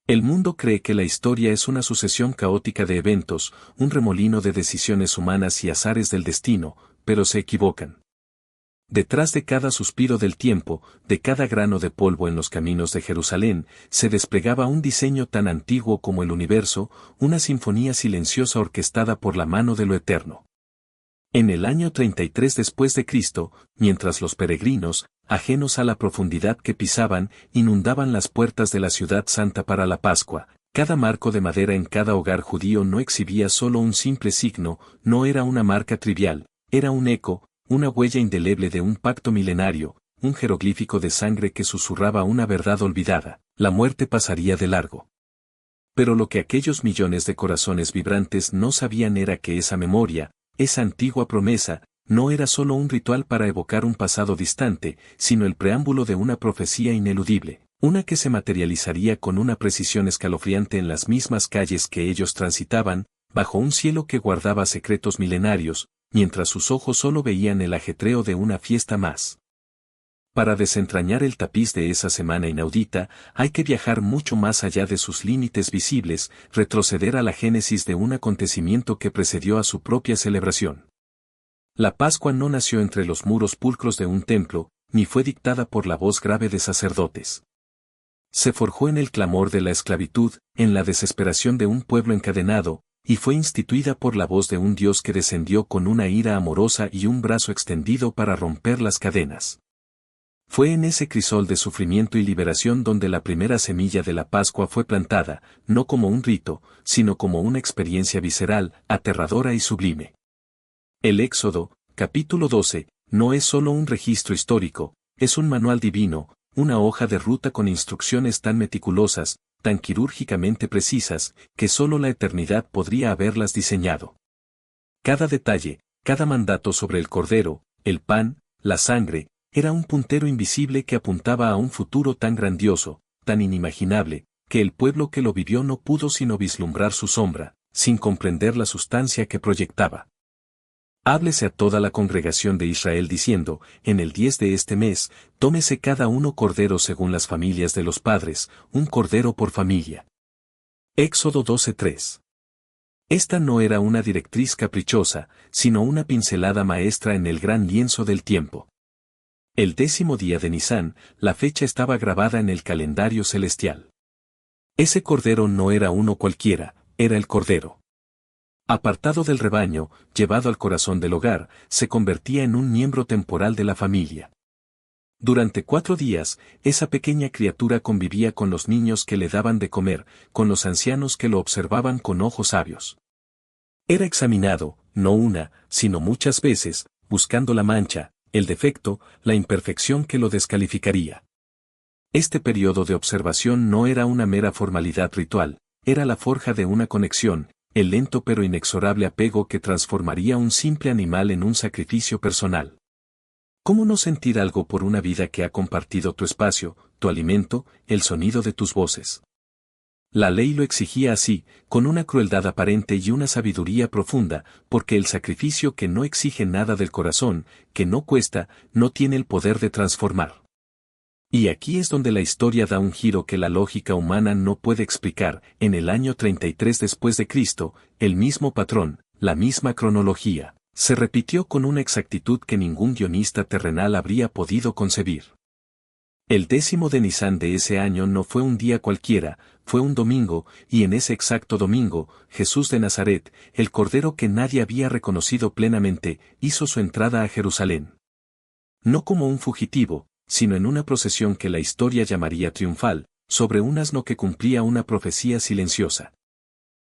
El mundo cree que la historia es una sucesión caótica de eventos, un remolino de decisiones humanas y azares del destino, pero se equivocan. Detrás de cada suspiro del tiempo, de cada grano de polvo en los caminos de Jerusalén, se desplegaba un diseño tan antiguo como el universo, una sinfonía silenciosa orquestada por la mano de lo eterno. En el año 33 después de Cristo, mientras los peregrinos, ajenos a la profundidad que pisaban, inundaban las puertas de la ciudad santa para la Pascua, cada marco de madera en cada hogar judío no exhibía solo un simple signo, no era una marca trivial, era un eco, una huella indeleble de un pacto milenario, un jeroglífico de sangre que susurraba una verdad olvidada: la muerte pasaría de largo. Pero lo que aquellos millones de corazones vibrantes no sabían era que esa memoria, esa antigua promesa, no era solo un ritual para evocar un pasado distante, sino el preámbulo de una profecía ineludible, una que se materializaría con una precisión escalofriante en las mismas calles que ellos transitaban, bajo un cielo que guardaba secretos milenarios, mientras sus ojos solo veían el ajetreo de una fiesta más. Para desentrañar el tapiz de esa semana inaudita, hay que viajar mucho más allá de sus límites visibles, retroceder a la génesis de un acontecimiento que precedió a su propia celebración. La Pascua no nació entre los muros pulcros de un templo, ni fue dictada por la voz grave de sacerdotes. Se forjó en el clamor de la esclavitud, en la desesperación de un pueblo encadenado, y fue instituida por la voz de un Dios que descendió con una ira amorosa y un brazo extendido para romper las cadenas. Fue en ese crisol de sufrimiento y liberación donde la primera semilla de la Pascua fue plantada, no como un rito, sino como una experiencia visceral, aterradora y sublime. El Éxodo, capítulo 12, no es solo un registro histórico, es un manual divino, una hoja de ruta con instrucciones tan meticulosas, tan quirúrgicamente precisas, que solo la eternidad podría haberlas diseñado. Cada detalle, cada mandato sobre el cordero, el pan, la sangre, era un puntero invisible que apuntaba a un futuro tan grandioso, tan inimaginable, que el pueblo que lo vivió no pudo sino vislumbrar su sombra, sin comprender la sustancia que proyectaba. Háblese a toda la congregación de Israel diciendo: en el 10 de este mes, tómese cada uno cordero según las familias de los padres, un cordero por familia. Éxodo 12:3. Esta no era una directriz caprichosa, sino una pincelada maestra en el gran lienzo del tiempo. El 10º día de Nisán, la fecha estaba grabada en el calendario celestial. Ese cordero no era uno cualquiera, era el cordero. Apartado del rebaño, llevado al corazón del hogar, se convertía en un miembro temporal de la familia. Durante 4 días, esa pequeña criatura convivía con los niños que le daban de comer, con los ancianos que lo observaban con ojos sabios. Era examinado, no una, sino muchas veces, buscando la mancha, el defecto, la imperfección que lo descalificaría. Este periodo de observación no era una mera formalidad ritual, era la forja de una conexión, el lento pero inexorable apego que transformaría un simple animal en un sacrificio personal. ¿Cómo no sentir algo por una vida que ha compartido tu espacio, tu alimento, el sonido de tus voces? La ley lo exigía así, con una crueldad aparente y una sabiduría profunda, porque el sacrificio que no exige nada del corazón, que no cuesta, no tiene el poder de transformar. Y aquí es donde la historia da un giro que la lógica humana no puede explicar. En el año 33 después de Cristo, el mismo patrón, la misma cronología, se repitió con una exactitud que ningún guionista terrenal habría podido concebir. El 10º de Nisán de ese año no fue un día cualquiera, fue un domingo, y en ese exacto domingo, Jesús de Nazaret, el Cordero que nadie había reconocido plenamente, hizo su entrada a Jerusalén. No como un fugitivo, sino en una procesión que la historia llamaría triunfal, sobre un asno que cumplía una profecía silenciosa.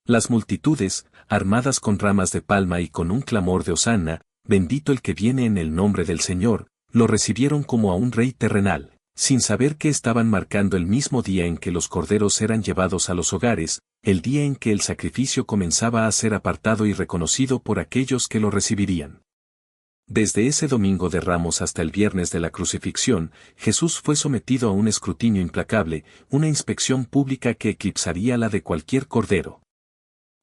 Las multitudes, armadas con ramas de palma y con un clamor de Hosanna, bendito el que viene en el nombre del Señor, lo recibieron como a un rey terrenal, sin saber que estaban marcando el mismo día en que los corderos eran llevados a los hogares, el día en que el sacrificio comenzaba a ser apartado y reconocido por aquellos que lo recibirían. Desde ese domingo de Ramos hasta el viernes de la crucifixión, Jesús fue sometido a un escrutinio implacable, una inspección pública que eclipsaría la de cualquier cordero.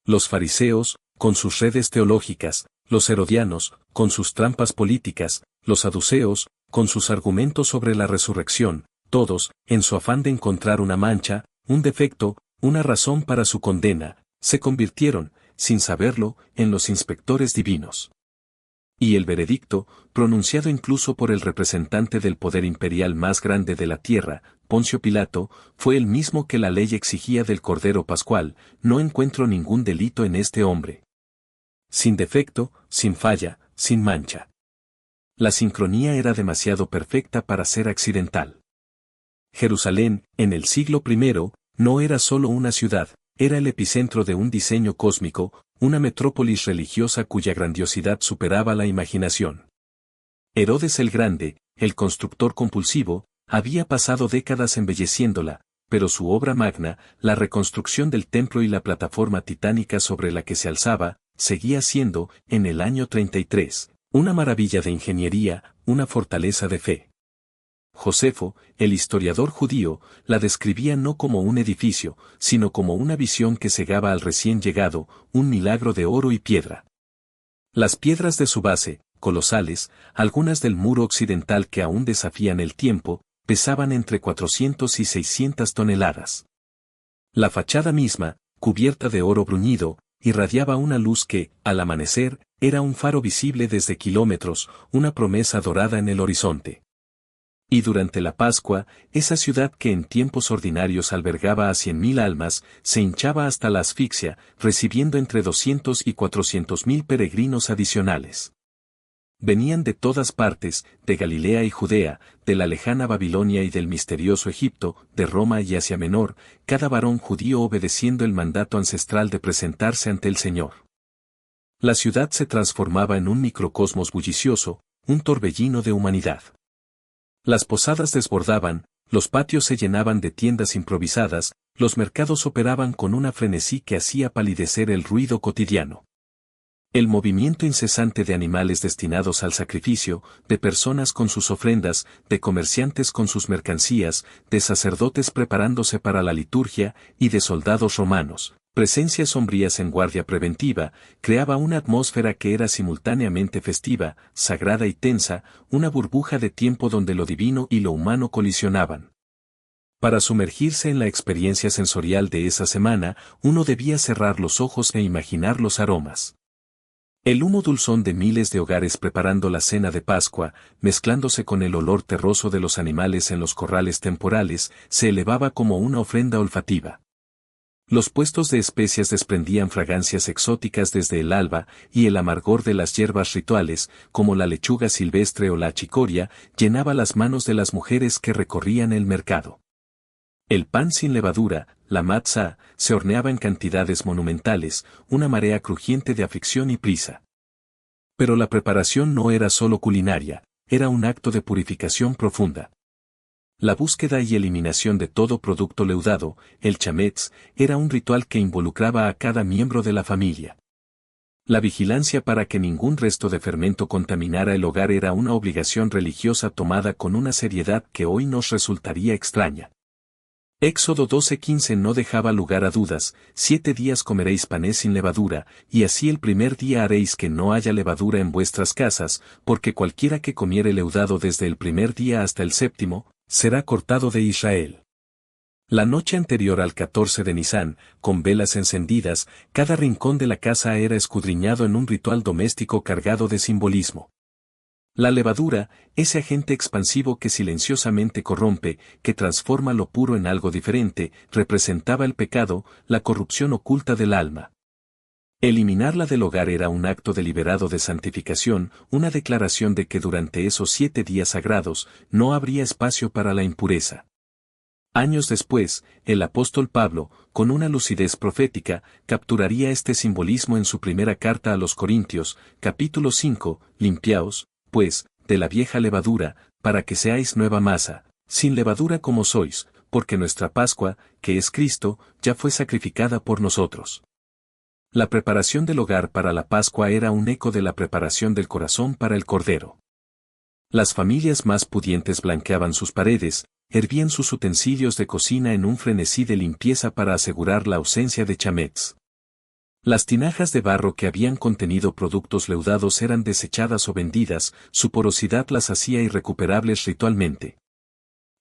Los fariseos, con sus redes teológicas, los herodianos, con sus trampas políticas, los saduceos, con sus argumentos sobre la resurrección, todos, en su afán de encontrar una mancha, un defecto, una razón para su condena, se convirtieron, sin saberlo, en los inspectores divinos. Y el veredicto, pronunciado incluso por el representante del poder imperial más grande de la tierra, Poncio Pilato, fue el mismo que la ley exigía del Cordero Pascual: no encuentro ningún delito en este hombre. Sin defecto, sin falla, sin mancha. La sincronía era demasiado perfecta para ser accidental. Jerusalén, en el siglo I, no era solo una ciudad, era el epicentro de un diseño cósmico, una metrópolis religiosa cuya grandiosidad superaba la imaginación. Herodes el Grande, el constructor compulsivo, había pasado décadas embelleciéndola, pero su obra magna, la reconstrucción del templo y la plataforma titánica sobre la que se alzaba, seguía siendo, en el año 33, una maravilla de ingeniería, una fortaleza de fe. Josefo, el historiador judío, la describía no como un edificio, sino como una visión que cegaba al recién llegado, un milagro de oro y piedra. Las piedras de su base, colosales, algunas del muro occidental que aún desafían el tiempo, pesaban entre 400 y 600 toneladas. La fachada misma, cubierta de oro bruñido, irradiaba una luz que, al amanecer, era un faro visible desde kilómetros, una promesa dorada en el horizonte. Y durante la Pascua, esa ciudad que en tiempos ordinarios albergaba a 100.000 almas, se hinchaba hasta la asfixia, recibiendo entre 200 y 400.000 peregrinos adicionales. Venían de todas partes, de Galilea y Judea, de la lejana Babilonia y del misterioso Egipto, de Roma y Asia Menor, cada varón judío obedeciendo el mandato ancestral de presentarse ante el Señor. La ciudad se transformaba en un microcosmos bullicioso, un torbellino de humanidad. Las posadas desbordaban, los patios se llenaban de tiendas improvisadas, los mercados operaban con una frenesí que hacía palidecer el ruido cotidiano. El movimiento incesante de animales destinados al sacrificio, de personas con sus ofrendas, de comerciantes con sus mercancías, de sacerdotes preparándose para la liturgia y de soldados romanos, presencias sombrías en guardia preventiva, creaba una atmósfera que era simultáneamente festiva, sagrada y tensa, una burbuja de tiempo donde lo divino y lo humano colisionaban. Para sumergirse en la experiencia sensorial de esa semana, uno debía cerrar los ojos e imaginar los aromas. El humo dulzón de miles de hogares preparando la cena de Pascua, mezclándose con el olor terroso de los animales en los corrales temporales, se elevaba como una ofrenda olfativa. Los puestos de especias desprendían fragancias exóticas desde el alba, y el amargor de las hierbas rituales, como la lechuga silvestre o la chicoria, llenaba las manos de las mujeres que recorrían el mercado. El pan sin levadura, la matzá, se horneaba en cantidades monumentales, una marea crujiente de aflicción y prisa. Pero la preparación no era solo culinaria, era un acto de purificación profunda. La búsqueda y eliminación de todo producto leudado, el chametz, era un ritual que involucraba a cada miembro de la familia. La vigilancia para que ningún resto de fermento contaminara el hogar era una obligación religiosa tomada con una seriedad que hoy nos resultaría extraña. Éxodo 12:15 no dejaba lugar a dudas: 7 días comeréis panes sin levadura, y así el primer día haréis que no haya levadura en vuestras casas, porque cualquiera que comiere leudado desde el primer día hasta el séptimo, será cortado de Israel. La noche anterior al 14 de Nisán, con velas encendidas, cada rincón de la casa era escudriñado en un ritual doméstico cargado de simbolismo. La levadura, ese agente expansivo que silenciosamente corrompe, que transforma lo puro en algo diferente, representaba el pecado, la corrupción oculta del alma. Eliminarla del hogar era un acto deliberado de santificación, una declaración de que durante esos 7 días sagrados no habría espacio para la impureza. Años después, el apóstol Pablo, con una lucidez profética, capturaría este simbolismo en su primera carta a los Corintios, capítulo 5, limpiaos, pues, de la vieja levadura, para que seáis nueva masa, sin levadura como sois, porque nuestra Pascua, que es Cristo, ya fue sacrificada por nosotros. La preparación del hogar para la Pascua era un eco de la preparación del corazón para el Cordero. Las familias más pudientes blanqueaban sus paredes, hervían sus utensilios de cocina en un frenesí de limpieza para asegurar la ausencia de chametz. Las tinajas de barro que habían contenido productos leudados eran desechadas o vendidas, su porosidad las hacía irrecuperables ritualmente.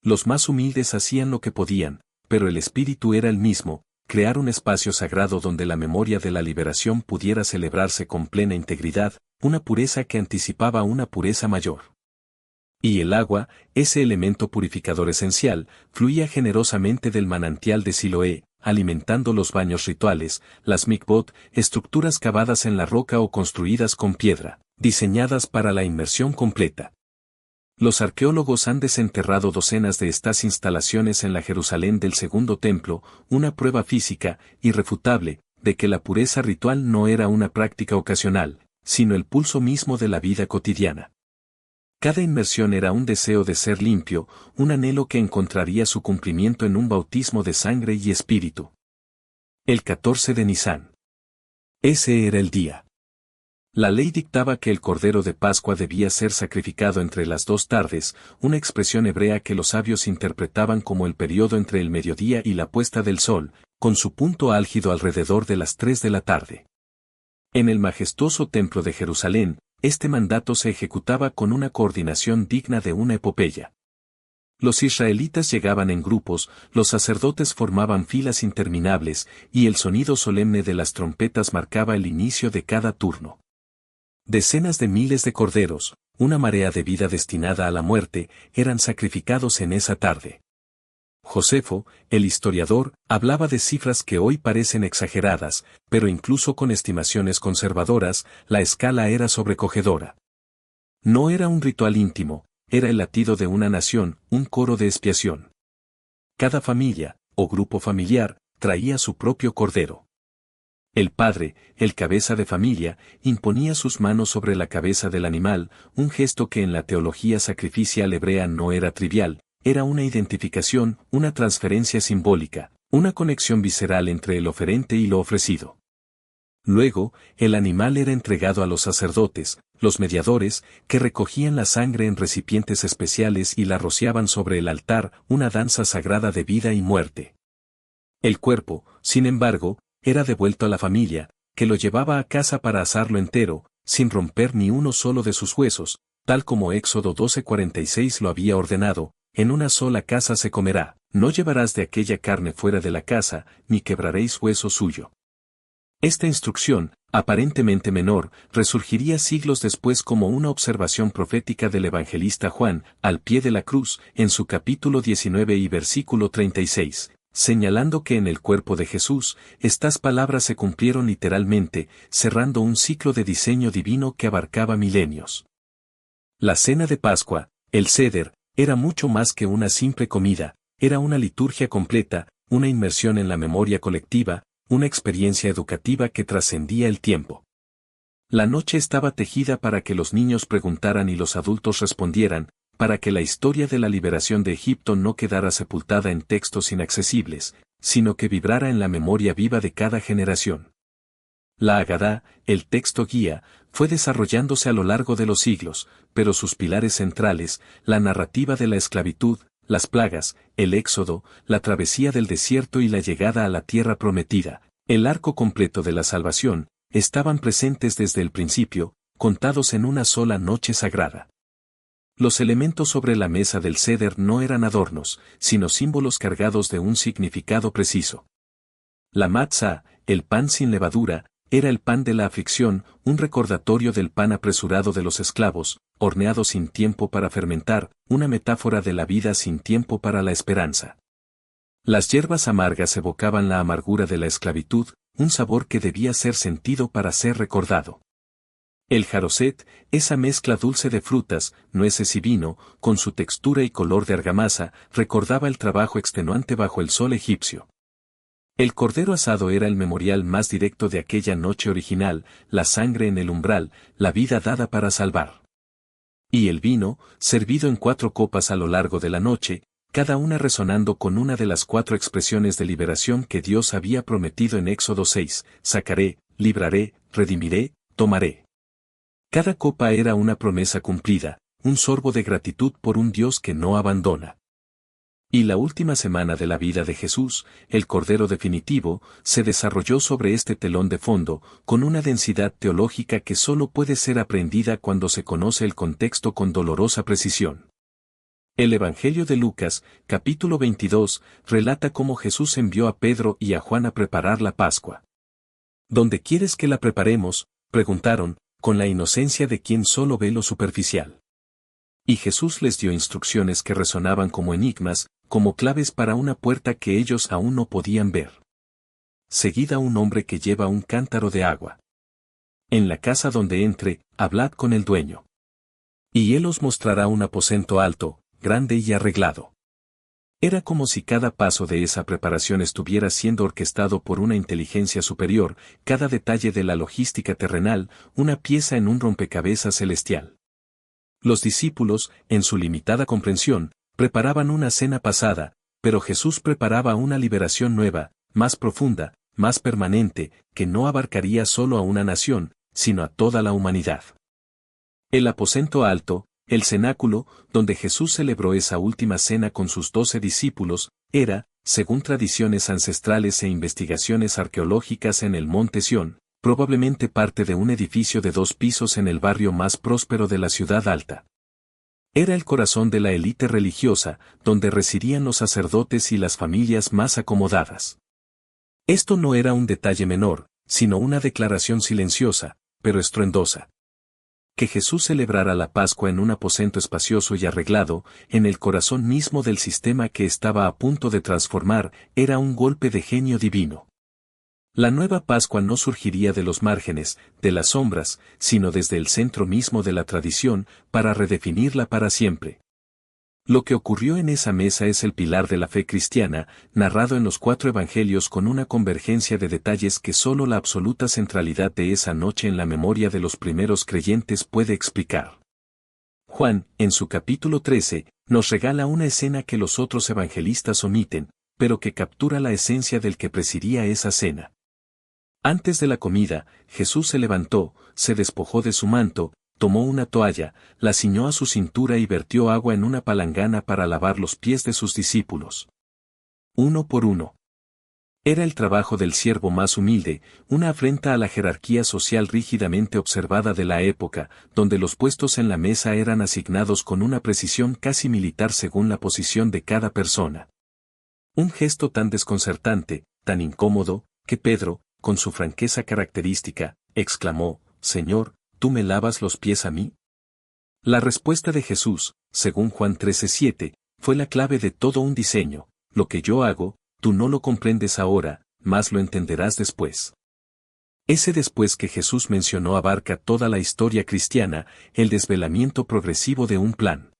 Los más humildes hacían lo que podían, pero el espíritu era el mismo: crear un espacio sagrado donde la memoria de la liberación pudiera celebrarse con plena integridad, una pureza que anticipaba una pureza mayor. Y el agua, ese elemento purificador esencial, fluía generosamente del manantial de Siloé, alimentando los baños rituales, las mikvot, estructuras cavadas en la roca o construidas con piedra, diseñadas para la inmersión completa. Los arqueólogos han desenterrado docenas de estas instalaciones en la Jerusalén del Segundo Templo, una prueba física, irrefutable, de que la pureza ritual no era una práctica ocasional, sino el pulso mismo de la vida cotidiana. Cada inmersión era un deseo de ser limpio, un anhelo que encontraría su cumplimiento en un bautismo de sangre y espíritu. El 14 de Nisán. Ese era el día. La ley dictaba que el Cordero de Pascua debía ser sacrificado entre las 2 tardes, una expresión hebrea que los sabios interpretaban como el periodo entre el mediodía y la puesta del sol, con su punto álgido alrededor de las 3 de la tarde. En el majestuoso templo de Jerusalén, este mandato se ejecutaba con una coordinación digna de una epopeya. Los israelitas llegaban en grupos, los sacerdotes formaban filas interminables, y el sonido solemne de las trompetas marcaba el inicio de cada turno. Decenas de miles de corderos, una marea de vida destinada a la muerte, eran sacrificados en esa tarde. Josefo, el historiador, hablaba de cifras que hoy parecen exageradas, pero incluso con estimaciones conservadoras, la escala era sobrecogedora. No era un ritual íntimo, era el latido de una nación, un coro de expiación. Cada familia, o grupo familiar, traía su propio cordero. El padre, el cabeza de familia, imponía sus manos sobre la cabeza del animal, un gesto que en la teología sacrificial hebrea no era trivial, era una identificación, una transferencia simbólica, una conexión visceral entre el oferente y lo ofrecido. Luego, el animal era entregado a los sacerdotes, los mediadores, que recogían la sangre en recipientes especiales y la rociaban sobre el altar, una danza sagrada de vida y muerte. El cuerpo, sin embargo, era devuelto a la familia, que lo llevaba a casa para asarlo entero, sin romper ni uno solo de sus huesos, tal como Éxodo 12:46 lo había ordenado, en una sola casa se comerá, no llevarás de aquella carne fuera de la casa, ni quebraréis hueso suyo. Esta instrucción, aparentemente menor, resurgiría siglos después como una observación profética del evangelista Juan, al pie de la cruz, en su capítulo 19 y versículo 36. Señalando que en el cuerpo de Jesús, estas palabras se cumplieron literalmente, cerrando un ciclo de diseño divino que abarcaba milenios. La cena de Pascua, el Seder, era mucho más que una simple comida, era una liturgia completa, una inmersión en la memoria colectiva, una experiencia educativa que trascendía el tiempo. La noche estaba tejida para que los niños preguntaran y los adultos respondieran, para que la historia de la liberación de Egipto no quedara sepultada en textos inaccesibles, sino que vibrara en la memoria viva de cada generación. La Agadá, el texto guía, fue desarrollándose a lo largo de los siglos, pero sus pilares centrales, la narrativa de la esclavitud, las plagas, el éxodo, la travesía del desierto y la llegada a la tierra prometida, el arco completo de la salvación, estaban presentes desde el principio, contados en una sola noche sagrada. Los elementos sobre la mesa del Seder no eran adornos, sino símbolos cargados de un significado preciso. La matzá, el pan sin levadura, era el pan de la aflicción, un recordatorio del pan apresurado de los esclavos, horneado sin tiempo para fermentar, una metáfora de la vida sin tiempo para la esperanza. Las hierbas amargas evocaban la amargura de la esclavitud, un sabor que debía ser sentido para ser recordado. El jaroset, esa mezcla dulce de frutas, nueces y vino, con su textura y color de argamasa, recordaba el trabajo extenuante bajo el sol egipcio. El cordero asado era el memorial más directo de aquella noche original, la sangre en el umbral, la vida dada para salvar. Y el vino, servido en 4 copas a lo largo de la noche, cada una resonando con una de las 4 expresiones de liberación que Dios había prometido en Éxodo 6, sacaré, libraré, redimiré, tomaré. Cada copa era una promesa cumplida, un sorbo de gratitud por un Dios que no abandona. Y la última semana de la vida de Jesús, el Cordero definitivo, se desarrolló sobre este telón de fondo, con una densidad teológica que solo puede ser aprendida cuando se conoce el contexto con dolorosa precisión. El Evangelio de Lucas, capítulo 22, relata cómo Jesús envió a Pedro y a Juan a preparar la Pascua. ¿Dónde quieres que la preparemos?, preguntaron, con la inocencia de quien solo ve lo superficial. Y Jesús les dio instrucciones que resonaban como enigmas, como claves para una puerta que ellos aún no podían ver. Seguid a un hombre que lleva un cántaro de agua. En la casa donde entre, hablad con el dueño. Y él os mostrará un aposento alto, grande y arreglado. Era como si cada paso de esa preparación estuviera siendo orquestado por una inteligencia superior, cada detalle de la logística terrenal, una pieza en un rompecabezas celestial. Los discípulos, en su limitada comprensión, preparaban una cena pasada, pero Jesús preparaba una liberación nueva, más profunda, más permanente, que no abarcaría solo a una nación, sino a toda la humanidad. El aposento alto, el cenáculo, donde Jesús celebró esa última cena con sus 12 discípulos, era, según tradiciones ancestrales e investigaciones arqueológicas en el Monte Sión, probablemente parte de un edificio de 2 pisos en el barrio más próspero de la ciudad alta. Era el corazón de la élite religiosa, donde residían los sacerdotes y las familias más acomodadas. Esto no era un detalle menor, sino una declaración silenciosa, pero estruendosa. Que Jesús celebrara la Pascua en un aposento espacioso y arreglado, en el corazón mismo del sistema que estaba a punto de transformar, era un golpe de genio divino. La nueva Pascua no surgiría de los márgenes, de las sombras, sino desde el centro mismo de la tradición, para redefinirla para siempre. Lo que ocurrió en esa mesa es el pilar de la fe cristiana, narrado en los 4 evangelios con una convergencia de detalles que solo la absoluta centralidad de esa noche en la memoria de los primeros creyentes puede explicar. Juan, en su capítulo 13, nos regala una escena que los otros evangelistas omiten, pero que captura la esencia del que presidía esa cena. Antes de la comida, Jesús se levantó, se despojó de su manto, tomó una toalla, la ciñó a su cintura y vertió agua en una palangana para lavar los pies de sus discípulos. Uno por uno. Era el trabajo del siervo más humilde, una afrenta a la jerarquía social rígidamente observada de la época, donde los puestos en la mesa eran asignados con una precisión casi militar según la posición de cada persona. Un gesto tan desconcertante, tan incómodo, que Pedro, con su franqueza característica, exclamó: «Señor, ¿tú me lavas los pies a mí?». La respuesta de Jesús, según Juan 13:7, fue la clave de todo un diseño: «Lo que yo hago, tú no lo comprendes ahora, mas lo entenderás después». Ese después que Jesús mencionó abarca toda la historia cristiana, el desvelamiento progresivo de un plan.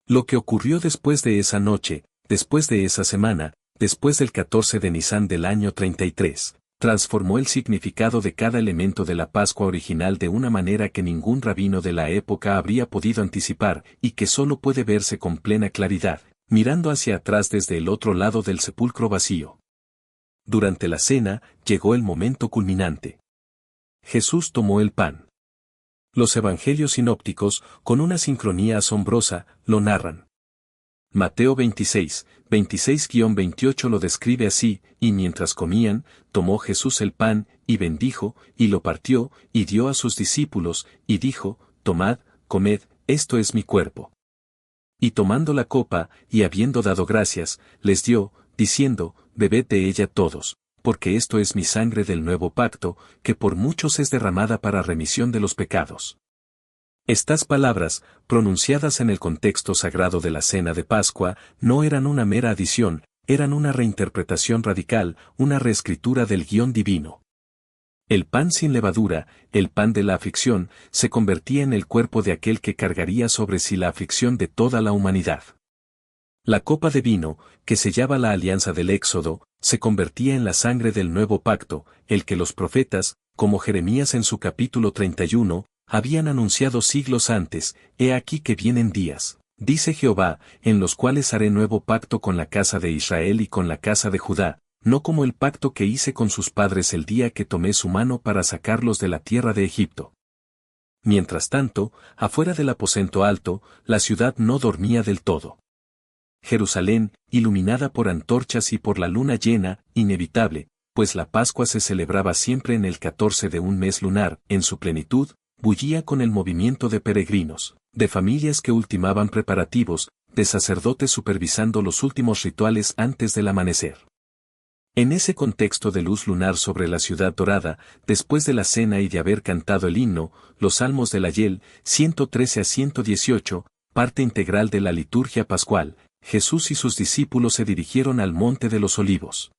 Lo que ocurrió después de esa noche, después de esa semana, después del 14 de Nisan del año 33. Transformó el significado de cada elemento de la Pascua original de una manera que ningún rabino de la época habría podido anticipar y que solo puede verse con plena claridad, mirando hacia atrás desde el otro lado del sepulcro vacío. Durante la cena, llegó el momento culminante. Jesús tomó el pan. Los evangelios sinópticos, con una sincronía asombrosa, lo narran. Mateo 26, 26-28 lo describe así: «Y mientras comían, tomó Jesús el pan, y bendijo, y lo partió, y dio a sus discípulos, y dijo: Tomad, comed, esto es mi cuerpo. Y tomando la copa, y habiendo dado gracias, les dio, diciendo: Bebed de ella todos, porque esto es mi sangre del nuevo pacto, que por muchos es derramada para remisión de los pecados». Estas palabras, pronunciadas en el contexto sagrado de la cena de Pascua, no eran una mera adición, eran una reinterpretación radical, una reescritura del guión divino. El pan sin levadura, el pan de la aflicción, se convertía en el cuerpo de aquel que cargaría sobre sí la aflicción de toda la humanidad. La copa de vino, que sellaba la alianza del Éxodo, se convertía en la sangre del nuevo pacto, el que los profetas, como Jeremías en su capítulo 31, habían anunciado siglos antes: «He aquí que vienen días, dice Jehová, en los cuales haré nuevo pacto con la casa de Israel y con la casa de Judá, no como el pacto que hice con sus padres el día que tomé su mano para sacarlos de la tierra de Egipto». Mientras tanto, afuera del aposento alto, la ciudad no dormía del todo. Jerusalén, iluminada por antorchas y por la luna llena, inevitable, pues la Pascua se celebraba siempre en el 14 de un mes lunar, en su plenitud, bullía con el movimiento de peregrinos, de familias que ultimaban preparativos, de sacerdotes supervisando los últimos rituales antes del amanecer. En ese contexto de luz lunar sobre la ciudad dorada, después de la cena y de haber cantado el himno, los salmos del Ayel, 113 a 118, parte integral de la liturgia pascual, Jesús y sus discípulos se dirigieron al Monte de los Olivos.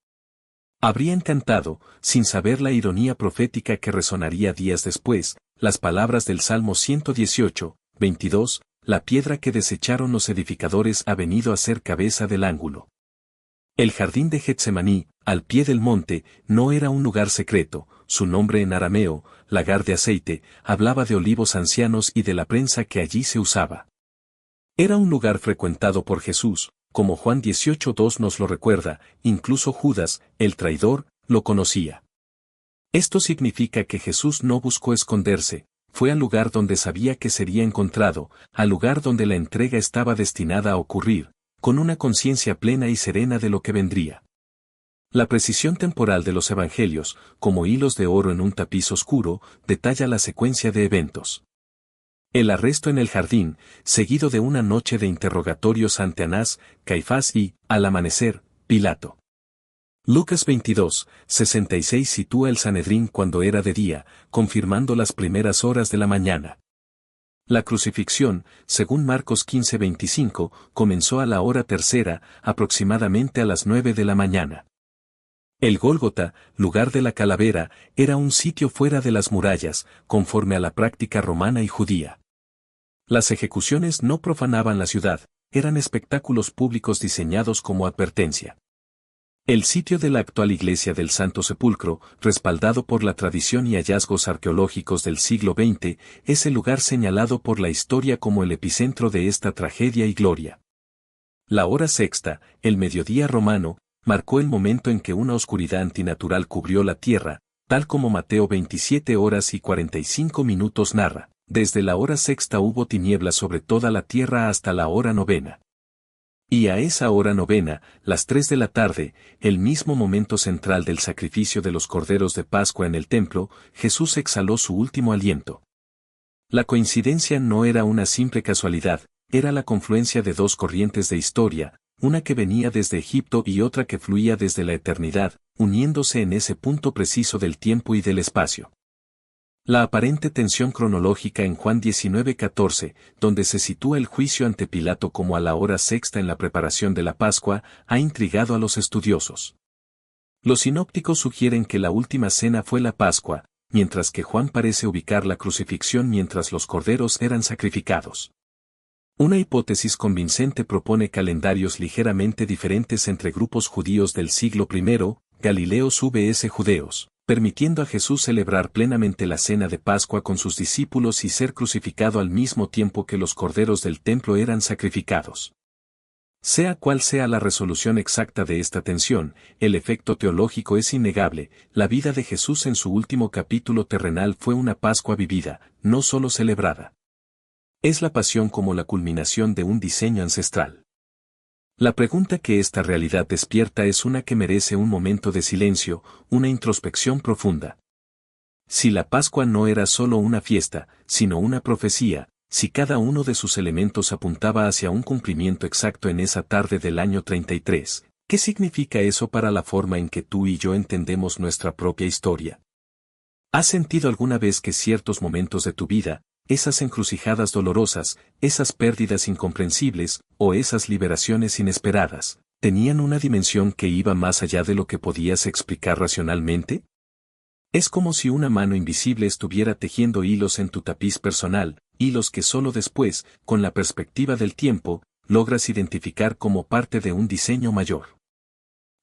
Habrían cantado, sin saber la ironía profética que resonaría días después, las palabras del Salmo 118, 22, la piedra que desecharon los edificadores ha venido a ser cabeza del ángulo. El jardín de Getsemaní, al pie del monte, no era un lugar secreto, su nombre en arameo, lagar de aceite, hablaba de olivos ancianos y de la prensa que allí se usaba. Era un lugar frecuentado por Jesús, como Juan 18:2 nos lo recuerda, incluso Judas, el traidor, lo conocía. Esto significa que Jesús no buscó esconderse, fue al lugar donde sabía que sería encontrado, al lugar donde la entrega estaba destinada a ocurrir, con una conciencia plena y serena de lo que vendría. La precisión temporal de los evangelios, como hilos de oro en un tapiz oscuro, detalla la secuencia de eventos. El arresto en el jardín, seguido de una noche de interrogatorios ante Anás, Caifás y, al amanecer, Pilato. Lucas 22, 66 sitúa el Sanedrín cuando era de día, confirmando las primeras horas de la mañana. La crucifixión, según Marcos 15, 25, comenzó a la hora tercera, aproximadamente a las 9 de la mañana. El Gólgota, lugar de la calavera, era un sitio fuera de las murallas, conforme a la práctica romana y judía. Las ejecuciones no profanaban la ciudad, eran espectáculos públicos diseñados como advertencia. El sitio de la actual iglesia del Santo Sepulcro, respaldado por la tradición y hallazgos arqueológicos del siglo XX, es el lugar señalado por la historia como el epicentro de esta tragedia y gloria. La hora sexta, el mediodía romano, marcó el momento en que una oscuridad antinatural cubrió la tierra, tal como Mateo 27 horas y 45 minutos narra. Desde la hora sexta hubo tinieblas sobre toda la tierra hasta la hora novena. Y a esa hora novena, las 3 de la tarde, el mismo momento central del sacrificio de los corderos de Pascua en el templo, Jesús exhaló su último aliento. La coincidencia no era una simple casualidad, era la confluencia de dos corrientes de historia, una que venía desde Egipto y otra que fluía desde la eternidad, uniéndose en ese punto preciso del tiempo y del espacio. La aparente tensión cronológica en Juan 19:14, donde se sitúa el juicio ante Pilato como a la hora sexta en la preparación de la Pascua, ha intrigado a los estudiosos. Los sinópticos sugieren que la última cena fue la Pascua, mientras que Juan parece ubicar la crucifixión mientras los corderos eran sacrificados. Una hipótesis convincente propone calendarios ligeramente diferentes entre grupos judíos del siglo I, Galileos vs judeos, permitiendo a Jesús celebrar plenamente la cena de Pascua con sus discípulos y ser crucificado al mismo tiempo que los corderos del templo eran sacrificados. Sea cual sea la resolución exacta de esta tensión, el efecto teológico es innegable, la vida de Jesús en su último capítulo terrenal fue una Pascua vivida, no solo celebrada. Es la pasión como la culminación de un diseño ancestral. La pregunta que esta realidad despierta es una que merece un momento de silencio, una introspección profunda. Si la Pascua no era solo una fiesta, sino una profecía, si cada uno de sus elementos apuntaba hacia un cumplimiento exacto en esa tarde del año 33, ¿qué significa eso para la forma en que tú y yo entendemos nuestra propia historia? ¿Has sentido alguna vez que ciertos momentos de tu vida, esas encrucijadas dolorosas, esas pérdidas incomprensibles, o esas liberaciones inesperadas, tenían una dimensión que iba más allá de lo que podías explicar racionalmente? Es como si una mano invisible estuviera tejiendo hilos en tu tapiz personal, hilos que solo después, con la perspectiva del tiempo, logras identificar como parte de un diseño mayor.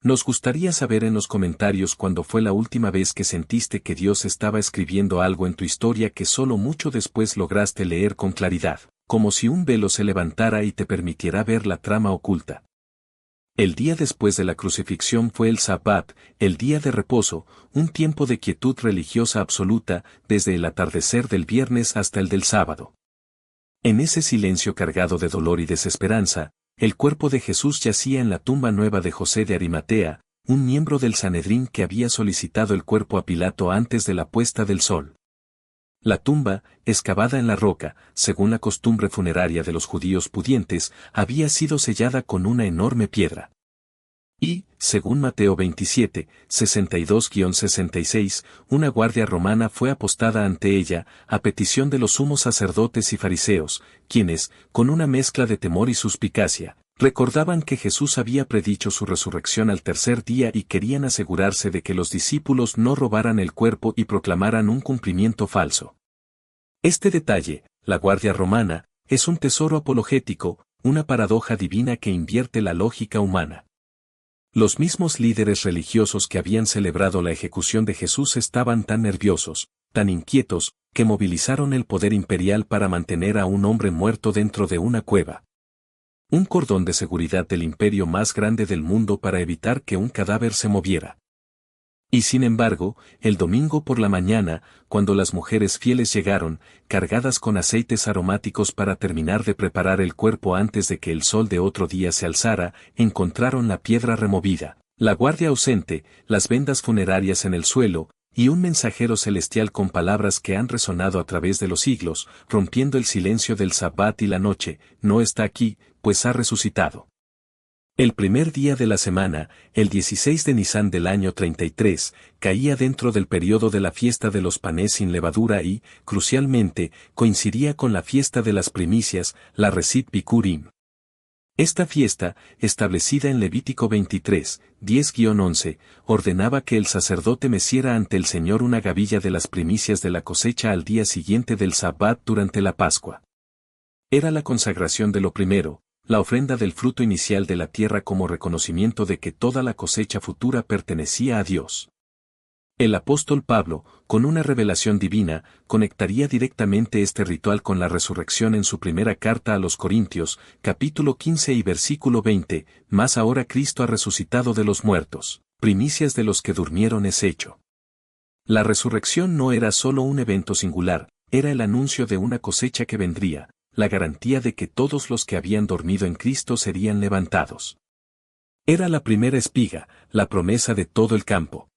Nos gustaría saber en los comentarios cuándo fue la última vez que sentiste que Dios estaba escribiendo algo en tu historia que solo mucho después lograste leer con claridad, como si un velo se levantara y te permitiera ver la trama oculta. El día después de la crucifixión fue el Sabbat, el día de reposo, un tiempo de quietud religiosa absoluta, desde el atardecer del viernes hasta el del sábado. En ese silencio cargado de dolor y desesperanza, el cuerpo de Jesús yacía en la tumba nueva de José de Arimatea, un miembro del Sanedrín que había solicitado el cuerpo a Pilato antes de la puesta del sol. La tumba, excavada en la roca, según la costumbre funeraria de los judíos pudientes, había sido sellada con una enorme piedra. Y, según Mateo 27, 62-66, una guardia romana fue apostada ante ella, a petición de los sumos sacerdotes y fariseos, quienes, con una mezcla de temor y suspicacia, recordaban que Jesús había predicho su resurrección al tercer día y querían asegurarse de que los discípulos no robaran el cuerpo y proclamaran un cumplimiento falso. Este detalle, la guardia romana, es un tesoro apologético, una paradoja divina que invierte la lógica humana. Los mismos líderes religiosos que habían celebrado la ejecución de Jesús estaban tan nerviosos, tan inquietos, que movilizaron el poder imperial para mantener a un hombre muerto dentro de una cueva. Un cordón de seguridad del imperio más grande del mundo para evitar que un cadáver se moviera. Y sin embargo, el domingo por la mañana, cuando las mujeres fieles llegaron, cargadas con aceites aromáticos para terminar de preparar el cuerpo antes de que el sol de otro día se alzara, encontraron la piedra removida, la guardia ausente, las vendas funerarias en el suelo, y un mensajero celestial con palabras que han resonado a través de los siglos, rompiendo el silencio del Sabbat y la noche: no está aquí, pues ha resucitado. El primer día de la semana, el 16 de Nisán del año 33, caía dentro del periodo de la fiesta de los panes sin levadura y, crucialmente, coincidía con la fiesta de las primicias, la Resit Bikurim. Esta fiesta, establecida en Levítico 23, 10-11, ordenaba que el sacerdote meciera ante el Señor una gavilla de las primicias de la cosecha al día siguiente del Sabbat durante la Pascua. Era la consagración de lo primero, la ofrenda del fruto inicial de la tierra como reconocimiento de que toda la cosecha futura pertenecía a Dios. El apóstol Pablo, con una revelación divina, conectaría directamente este ritual con la resurrección en su primera carta a los Corintios, capítulo 15 y versículo 20, mas ahora Cristo ha resucitado de los muertos, primicias de los que durmieron es hecho. La resurrección no era solo un evento singular, era el anuncio de una cosecha que vendría, la garantía de que todos los que habían dormido en Cristo serían levantados. Era la primera espiga, la promesa de todo el campo.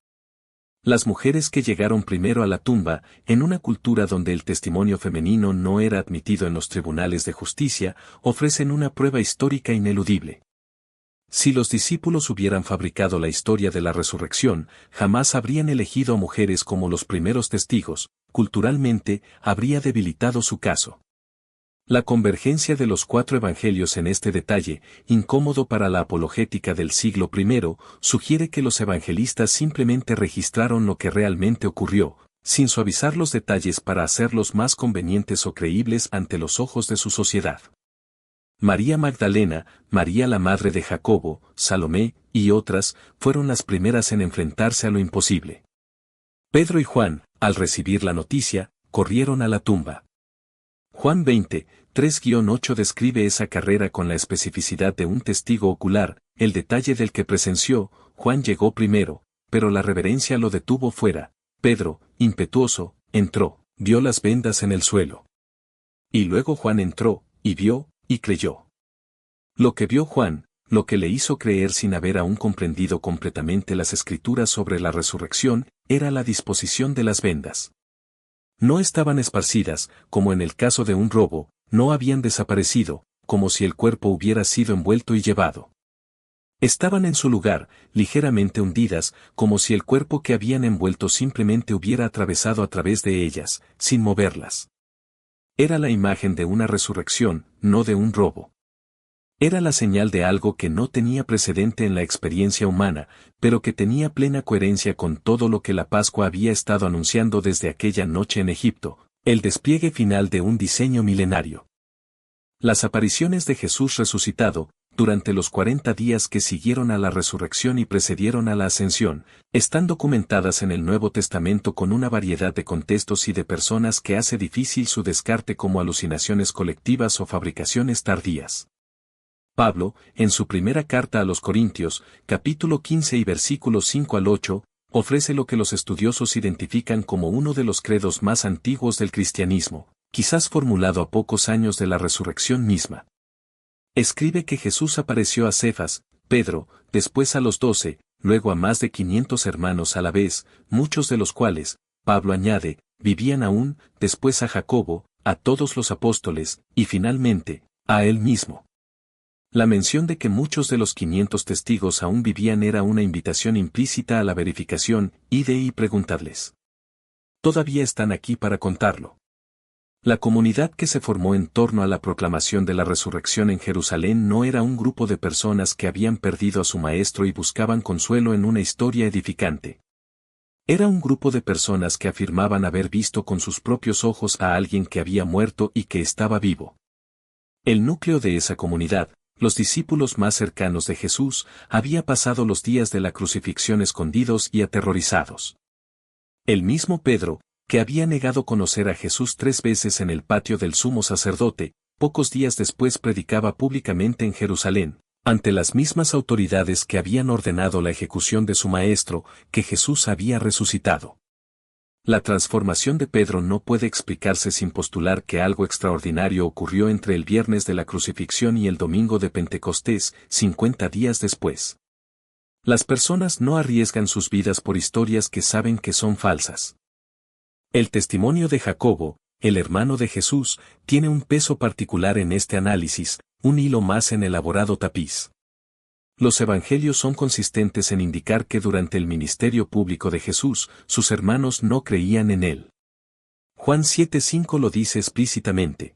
Las mujeres que llegaron primero a la tumba, en una cultura donde el testimonio femenino no era admitido en los tribunales de justicia, ofrecen una prueba histórica ineludible. Si los discípulos hubieran fabricado la historia de la resurrección, jamás habrían elegido a mujeres como los primeros testigos, culturalmente, habría debilitado su caso. La convergencia de los 4 evangelios en este detalle, incómodo para la apologética del siglo I, sugiere que los evangelistas simplemente registraron lo que realmente ocurrió, sin suavizar los detalles para hacerlos más convenientes o creíbles ante los ojos de su sociedad. María Magdalena, María la madre de Jacobo, Salomé, y otras, fueron las primeras en enfrentarse a lo imposible. Pedro y Juan, al recibir la noticia, corrieron a la tumba. Juan 20, 3-8 describe esa carrera con la especificidad de un testigo ocular, el detalle del que presenció: Juan llegó primero, pero la reverencia lo detuvo fuera. Pedro, impetuoso, entró, vio las vendas en el suelo. Y luego Juan entró, y vio, y creyó. Lo que vio Juan, lo que le hizo creer sin haber aún comprendido completamente las escrituras sobre la resurrección, era la disposición de las vendas. No estaban esparcidas, como en el caso de un robo, no habían desaparecido, como si el cuerpo hubiera sido envuelto y llevado. Estaban en su lugar, ligeramente hundidas, como si el cuerpo que habían envuelto simplemente hubiera atravesado a través de ellas, sin moverlas. Era la imagen de una resurrección, no de un robo. Era la señal de algo que no tenía precedente en la experiencia humana, pero que tenía plena coherencia con todo lo que la Pascua había estado anunciando desde aquella noche en Egipto, el despliegue final de un diseño milenario. Las apariciones de Jesús resucitado, durante los 40 días que siguieron a la resurrección y precedieron a la ascensión, están documentadas en el Nuevo Testamento con una variedad de contextos y de personas que hace difícil su descarte como alucinaciones colectivas o fabricaciones tardías. Pablo, en su primera carta a los Corintios, capítulo 15 y versículos 5-8, ofrece lo que los estudiosos identifican como uno de los credos más antiguos del cristianismo, quizás formulado a pocos años de la resurrección misma. Escribe que Jesús apareció a Cefas, Pedro, después a los 12, luego a más de 500 hermanos a la vez, muchos de los cuales, Pablo añade, vivían aún, después a Jacobo, a todos los apóstoles, y finalmente, a él mismo. La mención de que muchos de los 500 testigos aún vivían era una invitación implícita a la verificación, id y preguntadles. Todavía están aquí para contarlo. La comunidad que se formó en torno a la proclamación de la resurrección en Jerusalén no era un grupo de personas que habían perdido a su maestro y buscaban consuelo en una historia edificante. Era un grupo de personas que afirmaban haber visto con sus propios ojos a alguien que había muerto y que estaba vivo. El núcleo de esa comunidad, los discípulos más cercanos de Jesús, había pasado los días de la crucifixión escondidos y aterrorizados. El mismo Pedro, que había negado conocer a Jesús 3 veces en el patio del sumo sacerdote, pocos días después predicaba públicamente en Jerusalén, ante las mismas autoridades que habían ordenado la ejecución de su maestro, que Jesús había resucitado. La transformación de Pedro no puede explicarse sin postular que algo extraordinario ocurrió entre el viernes de la crucifixión y el domingo de Pentecostés, 50 días después. Las personas no arriesgan sus vidas por historias que saben que son falsas. El testimonio de Jacobo, el hermano de Jesús, tiene un peso particular en este análisis, un hilo más en el elaborado tapiz. Los evangelios son consistentes en indicar que durante el ministerio público de Jesús, sus hermanos no creían en él. Juan 7:5 lo dice explícitamente.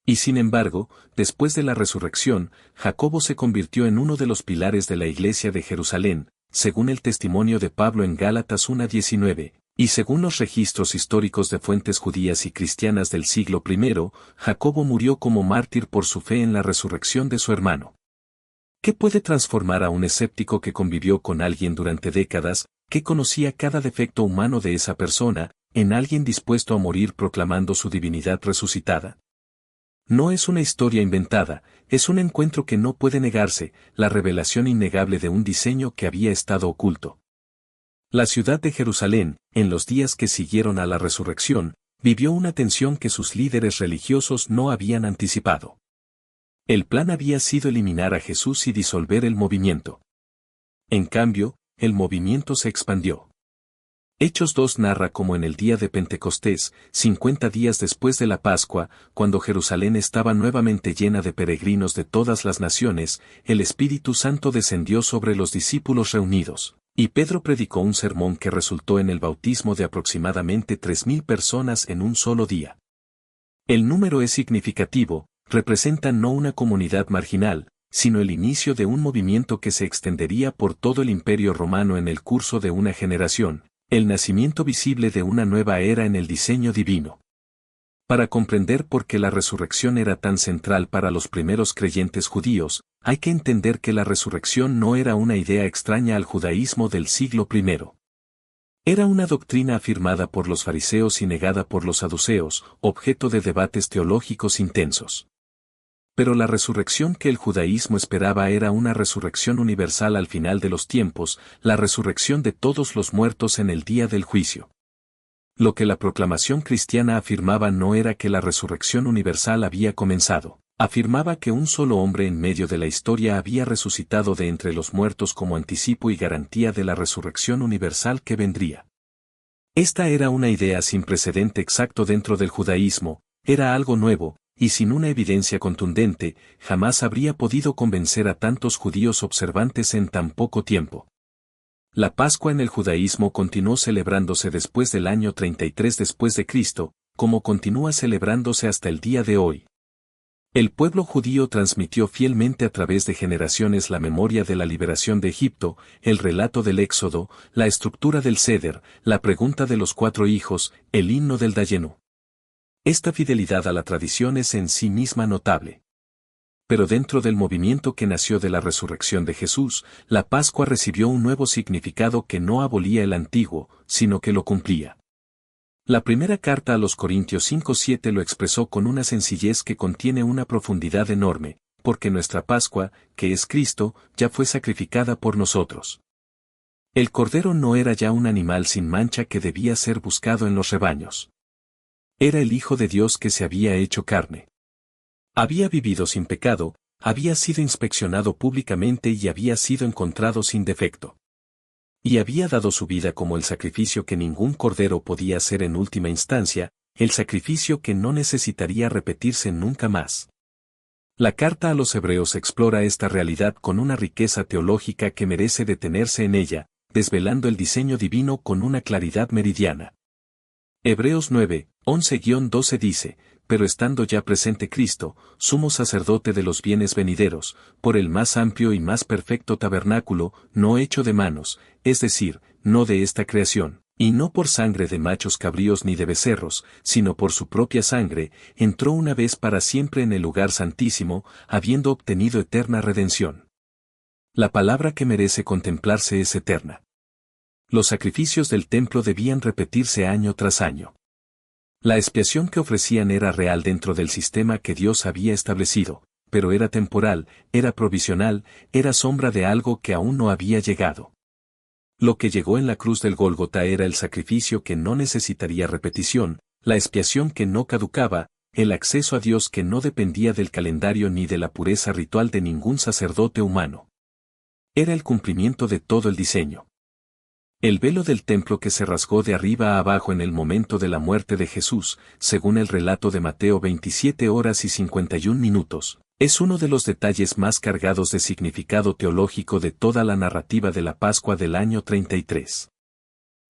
Y sin embargo, después de la resurrección, Jacobo se convirtió en uno de los pilares de la iglesia de Jerusalén, según el testimonio de Pablo en Gálatas 1:19, y según los registros históricos de fuentes judías y cristianas del siglo I, Jacobo murió como mártir por su fe en la resurrección de su hermano. ¿Qué puede transformar a un escéptico que convivió con alguien durante décadas, que conocía cada defecto humano de esa persona, en alguien dispuesto a morir proclamando su divinidad resucitada? No es una historia inventada, es un encuentro que no puede negarse, la revelación innegable de un diseño que había estado oculto. La ciudad de Jerusalén, en los días que siguieron a la resurrección, vivió una tensión que sus líderes religiosos no habían anticipado. El plan había sido eliminar a Jesús y disolver el movimiento. En cambio, el movimiento se expandió. Hechos 2 narra cómo en el día de Pentecostés, 50 días después de la Pascua, cuando Jerusalén estaba nuevamente llena de peregrinos de todas las naciones, el Espíritu Santo descendió sobre los discípulos reunidos, y Pedro predicó un sermón que resultó en el bautismo de aproximadamente 3.000 personas en un solo día. El número es significativo, representa no una comunidad marginal, sino el inicio de un movimiento que se extendería por todo el Imperio Romano en el curso de una generación, el nacimiento visible de una nueva era en el diseño divino. Para comprender por qué la resurrección era tan central para los primeros creyentes judíos, hay que entender que la resurrección no era una idea extraña al judaísmo del siglo I. Era una doctrina afirmada por los fariseos y negada por los saduceos, objeto de debates teológicos intensos. Pero la resurrección que el judaísmo esperaba era una resurrección universal al final de los tiempos, la resurrección de todos los muertos en el día del juicio. Lo que la proclamación cristiana afirmaba no era que la resurrección universal había comenzado, afirmaba que un solo hombre en medio de la historia había resucitado de entre los muertos como anticipo y garantía de la resurrección universal que vendría. Esta era una idea sin precedente exacto dentro del judaísmo, era algo nuevo, y sin una evidencia contundente, jamás habría podido convencer a tantos judíos observantes en tan poco tiempo. La Pascua en el judaísmo continuó celebrándose después del año 33 después de Cristo, como continúa celebrándose hasta el día de hoy. El pueblo judío transmitió fielmente a través de generaciones la memoria de la liberación de Egipto, el relato del Éxodo, la estructura del Seder, la pregunta de los 4 hijos, el himno del Dayenu. Esta fidelidad a la tradición es en sí misma notable. Pero dentro del movimiento que nació de la resurrección de Jesús, la Pascua recibió un nuevo significado que no abolía el antiguo, sino que lo cumplía. La primera carta a los Corintios 5:7 lo expresó con una sencillez que contiene una profundidad enorme, porque nuestra Pascua, que es Cristo, ya fue sacrificada por nosotros. El Cordero no era ya un animal sin mancha que debía ser buscado en los rebaños. Era el Hijo de Dios que se había hecho carne. Había vivido sin pecado, había sido inspeccionado públicamente y había sido encontrado sin defecto. Y había dado su vida como el sacrificio que ningún cordero podía hacer en última instancia, el sacrificio que no necesitaría repetirse nunca más. La carta a los Hebreos explora esta realidad con una riqueza teológica que merece detenerse en ella, desvelando el diseño divino con una claridad meridiana. Hebreos 9, 11-12 dice, pero estando ya presente Cristo, sumo sacerdote de los bienes venideros, por el más amplio y más perfecto tabernáculo, no hecho de manos, es decir, no de esta creación, y no por sangre de machos cabríos ni de becerros, sino por su propia sangre, entró una vez para siempre en el lugar santísimo, habiendo obtenido eterna redención. La palabra que merece contemplarse es eterna. Los sacrificios del templo debían repetirse año tras año. La expiación que ofrecían era real dentro del sistema que Dios había establecido, pero era temporal, era provisional, era sombra de algo que aún no había llegado. Lo que llegó en la cruz del Gólgota era el sacrificio que no necesitaría repetición, la expiación que no caducaba, el acceso a Dios que no dependía del calendario ni de la pureza ritual de ningún sacerdote humano. Era el cumplimiento de todo el diseño. El velo del templo que se rasgó de arriba a abajo en el momento de la muerte de Jesús, según el relato de Mateo 27 horas y 51 minutos, es uno de los detalles más cargados de significado teológico de toda la narrativa de la Pascua del año 33.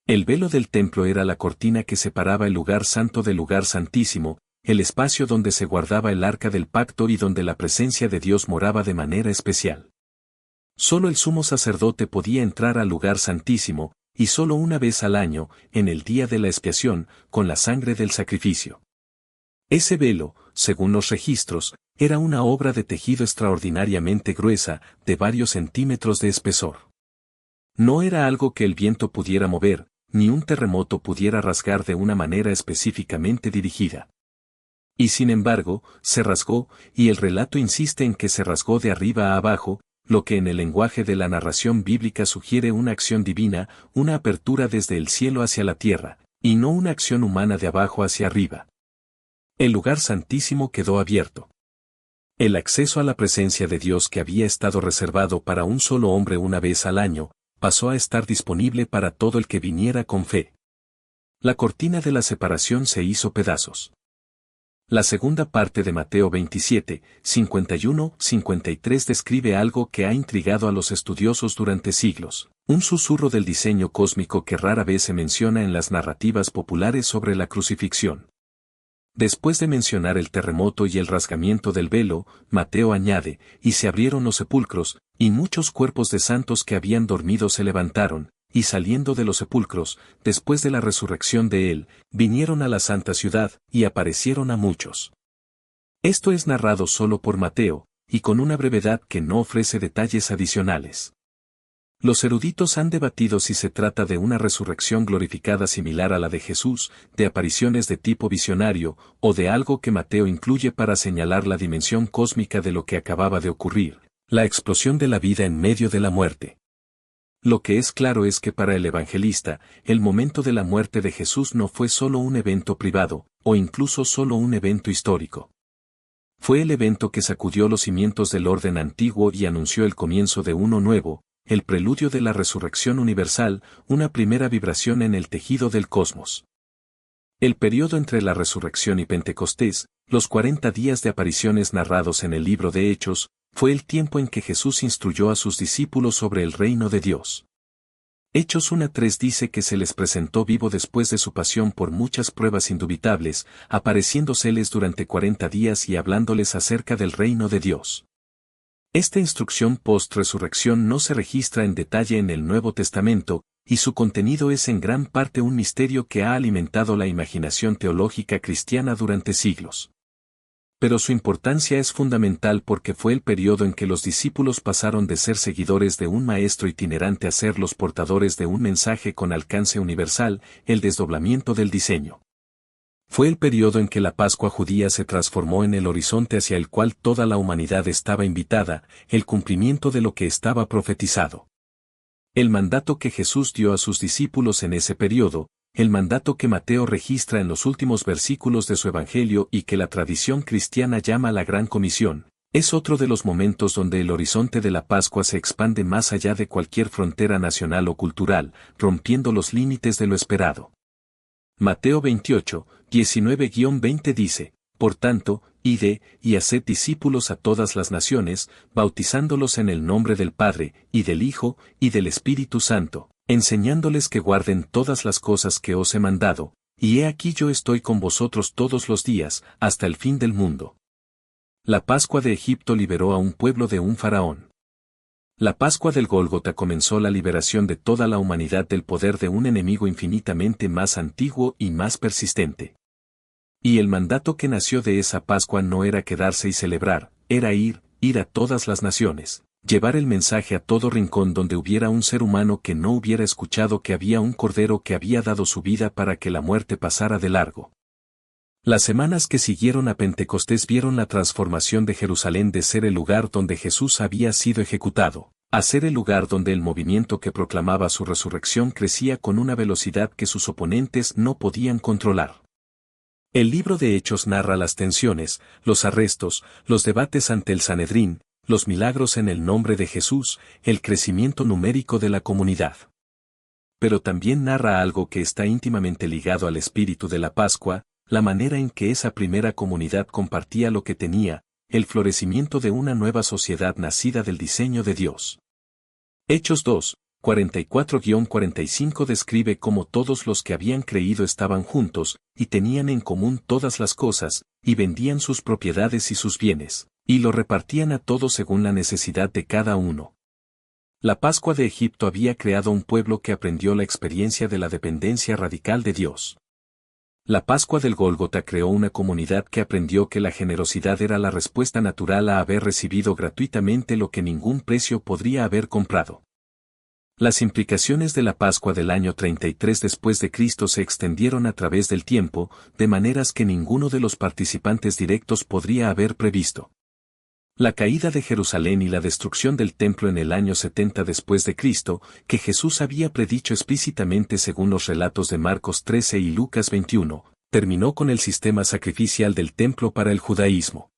El velo del templo era la cortina que separaba el lugar santo del lugar santísimo, el espacio donde se guardaba el arca del pacto y donde la presencia de Dios moraba de manera especial. Solo el sumo sacerdote podía entrar al lugar santísimo, y solo una vez al año, en el día de la expiación, con la sangre del sacrificio. Ese velo, según los registros, era una obra de tejido extraordinariamente gruesa, de varios centímetros de espesor. No era algo que el viento pudiera mover, ni un terremoto pudiera rasgar de una manera específicamente dirigida. Y sin embargo, se rasgó, y el relato insiste en que se rasgó de arriba a abajo, lo que en el lenguaje de la narración bíblica sugiere una acción divina, una apertura desde el cielo hacia la tierra, y no una acción humana de abajo hacia arriba. El lugar santísimo quedó abierto. El acceso a la presencia de Dios que había estado reservado para un solo hombre una vez al año, pasó a estar disponible para todo el que viniera con fe. La cortina de la separación se hizo pedazos. La segunda parte de Mateo 27, 51-53 describe algo que ha intrigado a los estudiosos durante siglos, un susurro del diseño cósmico que rara vez se menciona en las narrativas populares sobre la crucifixión. Después de mencionar el terremoto y el rasgamiento del velo, Mateo añade, y se abrieron los sepulcros, y muchos cuerpos de santos que habían dormido se levantaron, y saliendo de los sepulcros, después de la resurrección de él, vinieron a la santa ciudad, y aparecieron a muchos. Esto es narrado solo por Mateo, y con una brevedad que no ofrece detalles adicionales. Los eruditos han debatido si se trata de una resurrección glorificada similar a la de Jesús, de apariciones de tipo visionario, o de algo que Mateo incluye para señalar la dimensión cósmica de lo que acababa de ocurrir, la explosión de la vida en medio de la muerte. Lo que es claro es que para el evangelista, el momento de la muerte de Jesús no fue solo un evento privado, o incluso solo un evento histórico. Fue el evento que sacudió los cimientos del orden antiguo y anunció el comienzo de uno nuevo, el preludio de la resurrección universal, una primera vibración en el tejido del cosmos. El periodo entre la resurrección y Pentecostés, los 40 días de apariciones narrados en el libro de Hechos, fue el tiempo en que Jesús instruyó a sus discípulos sobre el reino de Dios. Hechos 1:3 dice que se les presentó vivo después de su pasión por muchas pruebas indubitables, apareciéndoseles durante 40 días y hablándoles acerca del reino de Dios. Esta instrucción post-resurrección no se registra en detalle en el Nuevo Testamento, y su contenido es en gran parte un misterio que ha alimentado la imaginación teológica cristiana durante siglos. Pero su importancia es fundamental porque fue el periodo en que los discípulos pasaron de ser seguidores de un maestro itinerante a ser los portadores de un mensaje con alcance universal, el desdoblamiento del diseño. Fue el periodo en que la Pascua judía se transformó en el horizonte hacia el cual toda la humanidad estaba invitada, el cumplimiento de lo que estaba profetizado. El mandato que Jesús dio a sus discípulos en ese periodo, el mandato que Mateo registra en los últimos versículos de su Evangelio y que la tradición cristiana llama la Gran Comisión, Es otro de los momentos donde el horizonte de la Pascua se expande más allá de cualquier frontera nacional o cultural, rompiendo los límites de lo esperado. Mateo 28, 19-20 dice, por tanto, id, y haced discípulos a todas las naciones, bautizándolos en el nombre del Padre, y del Hijo, y del Espíritu Santo, enseñándoles que guarden todas las cosas que os he mandado, y he aquí yo estoy con vosotros todos los días, hasta el fin del mundo. La Pascua de Egipto liberó a un pueblo de un faraón. La Pascua del Gólgota comenzó la liberación de toda la humanidad del poder de un enemigo infinitamente más antiguo y más persistente. Y el mandato que nació de esa Pascua no era quedarse y celebrar, era ir a todas las naciones, llevar el mensaje a todo rincón donde hubiera un ser humano que no hubiera escuchado que había un Cordero que había dado su vida para que la muerte pasara de largo. Las semanas que siguieron a Pentecostés vieron la transformación de Jerusalén de ser el lugar donde Jesús había sido ejecutado, a ser el lugar donde el movimiento que proclamaba su resurrección crecía con una velocidad que sus oponentes no podían controlar. El libro de Hechos narra las tensiones, los arrestos, los debates ante el Sanedrín, los milagros en el nombre de Jesús, el crecimiento numérico de la comunidad. Pero también narra algo que está íntimamente ligado al espíritu de la Pascua, la manera en que esa primera comunidad compartía lo que tenía, el florecimiento de una nueva sociedad nacida del diseño de Dios. Hechos 2, 44-45 describe cómo todos los que habían creído estaban juntos, y tenían en común todas las cosas, y vendían sus propiedades y sus bienes, y lo repartían a todos según la necesidad de cada uno. La Pascua de Egipto había creado un pueblo que aprendió la experiencia de la dependencia radical de Dios. La Pascua del Gólgota creó una comunidad que aprendió que la generosidad era la respuesta natural a haber recibido gratuitamente lo que ningún precio podría haber comprado. Las implicaciones de la Pascua del año 33 después de Cristo se extendieron a través del tiempo, de maneras que ninguno de los participantes directos podría haber previsto. La caída de Jerusalén y la destrucción del templo en el año 70 después de Cristo, que Jesús había predicho explícitamente según los relatos de Marcos 13 y Lucas 21, terminó con el sistema sacrificial del templo para el judaísmo.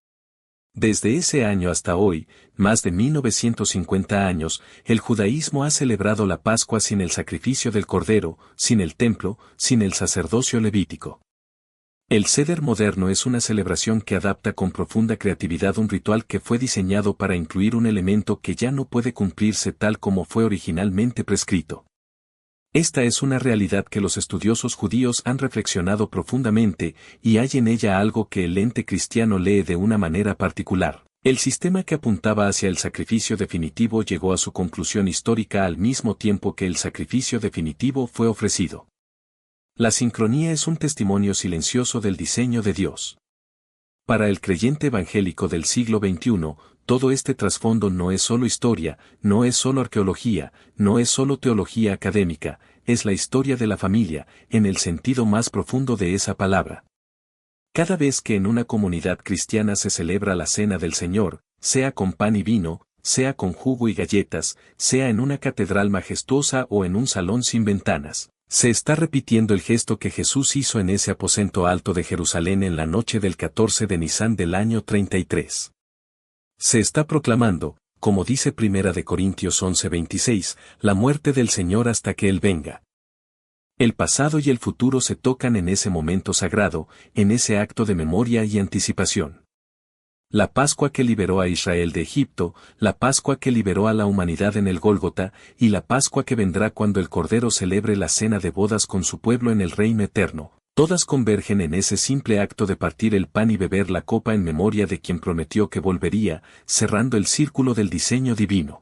Desde ese año hasta hoy, más de 1950 años, el judaísmo ha celebrado la Pascua sin el sacrificio del Cordero, sin el templo, sin el sacerdocio levítico. El Seder moderno es una celebración que adapta con profunda creatividad un ritual que fue diseñado para incluir un elemento que ya no puede cumplirse tal como fue originalmente prescrito. Esta es una realidad que los estudiosos judíos han reflexionado profundamente, y hay en ella algo que el ente cristiano lee de una manera particular. El sistema que apuntaba hacia el sacrificio definitivo llegó a su conclusión histórica al mismo tiempo que el sacrificio definitivo fue ofrecido. La sincronía es un testimonio silencioso del diseño de Dios. Para el creyente evangélico del siglo XXI, todo este trasfondo no es solo historia, no es solo arqueología, no es solo teología académica, es la historia de la familia, en el sentido más profundo de esa palabra. Cada vez que en una comunidad cristiana se celebra la Cena del Señor, sea con pan y vino, sea con jugo y galletas, sea en una catedral majestuosa o en un salón sin ventanas, se está repitiendo el gesto que Jesús hizo en ese aposento alto de Jerusalén en la noche del 14 de Nisán del año 33. Se está proclamando, como dice Primera de Corintios 11:26, la muerte del Señor hasta que Él venga. El pasado y el futuro se tocan en ese momento sagrado, en ese acto de memoria y anticipación. La Pascua que liberó a Israel de Egipto, la Pascua que liberó a la humanidad en el Gólgota, y la Pascua que vendrá cuando el Cordero celebre la cena de bodas con su pueblo en el reino eterno, todas convergen en ese simple acto de partir el pan y beber la copa en memoria de quien prometió que volvería, cerrando el círculo del diseño divino.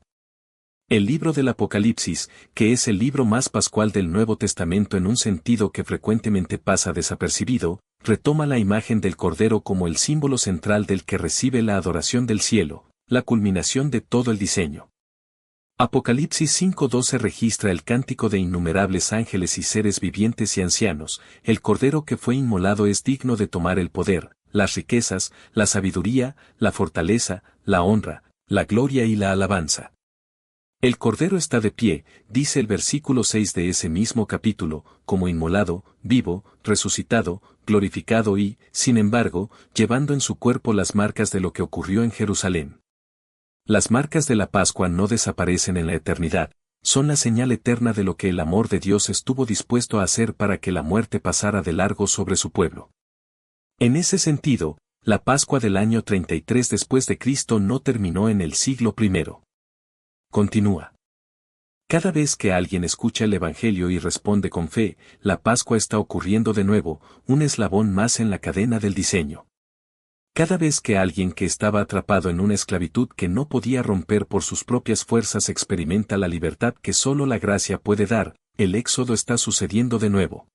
El libro del Apocalipsis, que es el libro más pascual del Nuevo Testamento en un sentido que frecuentemente pasa desapercibido, retoma la imagen del Cordero como el símbolo central del que recibe la adoración del cielo, la culminación de todo el diseño. Apocalipsis 5:12 registra el cántico de innumerables ángeles y seres vivientes y ancianos, el Cordero que fue inmolado es digno de tomar el poder, las riquezas, la sabiduría, la fortaleza, la honra, la gloria y la alabanza. El Cordero está de pie, dice el versículo 6 de ese mismo capítulo, como inmolado, vivo, resucitado, glorificado y, sin embargo, llevando en su cuerpo las marcas de lo que ocurrió en Jerusalén. Las marcas de la Pascua no desaparecen en la eternidad, son la señal eterna de lo que el amor de Dios estuvo dispuesto a hacer para que la muerte pasara de largo sobre su pueblo. En ese sentido, la Pascua del año 33 después de Cristo no terminó en el siglo I. Continúa. Cada vez que alguien escucha el Evangelio y responde con fe, la Pascua está ocurriendo de nuevo, un eslabón más en la cadena del diseño. Cada vez que alguien que estaba atrapado en una esclavitud que no podía romper por sus propias fuerzas experimenta la libertad que solo la gracia puede dar, el éxodo está sucediendo de nuevo.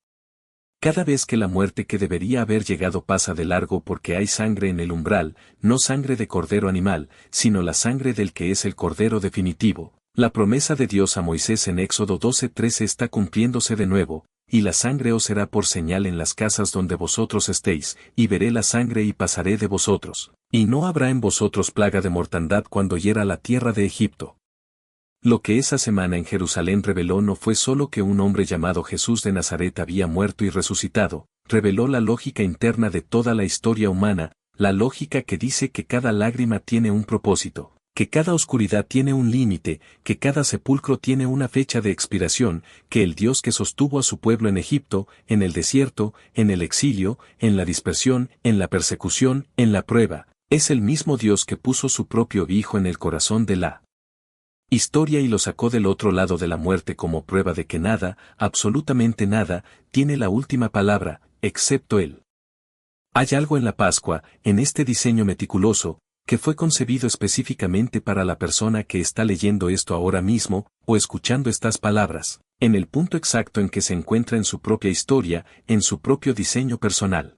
Cada vez que la muerte que debería haber llegado pasa de largo porque hay sangre en el umbral, no sangre de cordero animal, sino la sangre del que es el cordero definitivo. La promesa de Dios a Moisés en Éxodo 12:13 está cumpliéndose de nuevo, y la sangre os será por señal en las casas donde vosotros estéis, y veré la sangre y pasaré de vosotros, y no habrá en vosotros plaga de mortandad cuando hiera la tierra de Egipto. Lo que esa semana en Jerusalén reveló no fue solo que un hombre llamado Jesús de Nazaret había muerto y resucitado, reveló la lógica interna de toda la historia humana, la lógica que dice que cada lágrima tiene un propósito, que cada oscuridad tiene un límite, que cada sepulcro tiene una fecha de expiración, que el Dios que sostuvo a su pueblo en Egipto, en el desierto, en el exilio, en la dispersión, en la persecución, en la prueba, es el mismo Dios que puso su propio Hijo en el corazón de la historia y lo sacó del otro lado de la muerte como prueba de que nada, absolutamente nada, tiene la última palabra, excepto Él. Hay algo en la Pascua, en este diseño meticuloso, que fue concebido específicamente para la persona que está leyendo esto ahora mismo, o escuchando estas palabras, en el punto exacto en que se encuentra en su propia historia, en su propio diseño personal.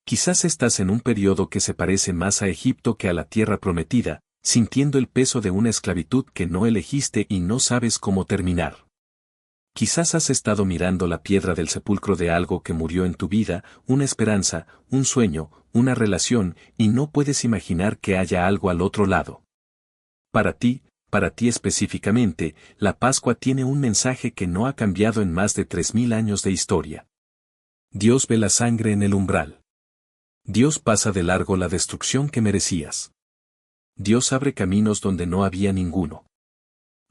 Quizás estás en un periodo que se parece más a Egipto que a la tierra prometida, sintiendo el peso de una esclavitud que no elegiste y no sabes cómo terminar. Quizás has estado mirando la piedra del sepulcro de algo que murió en tu vida, una esperanza, un sueño, una relación, y no puedes imaginar que haya algo al otro lado. Para ti específicamente, la Pascua tiene un mensaje que no ha cambiado en más de 3000 años de historia. Dios ve la sangre en el umbral. Dios pasa de largo la destrucción que merecías. Dios abre caminos donde no había ninguno.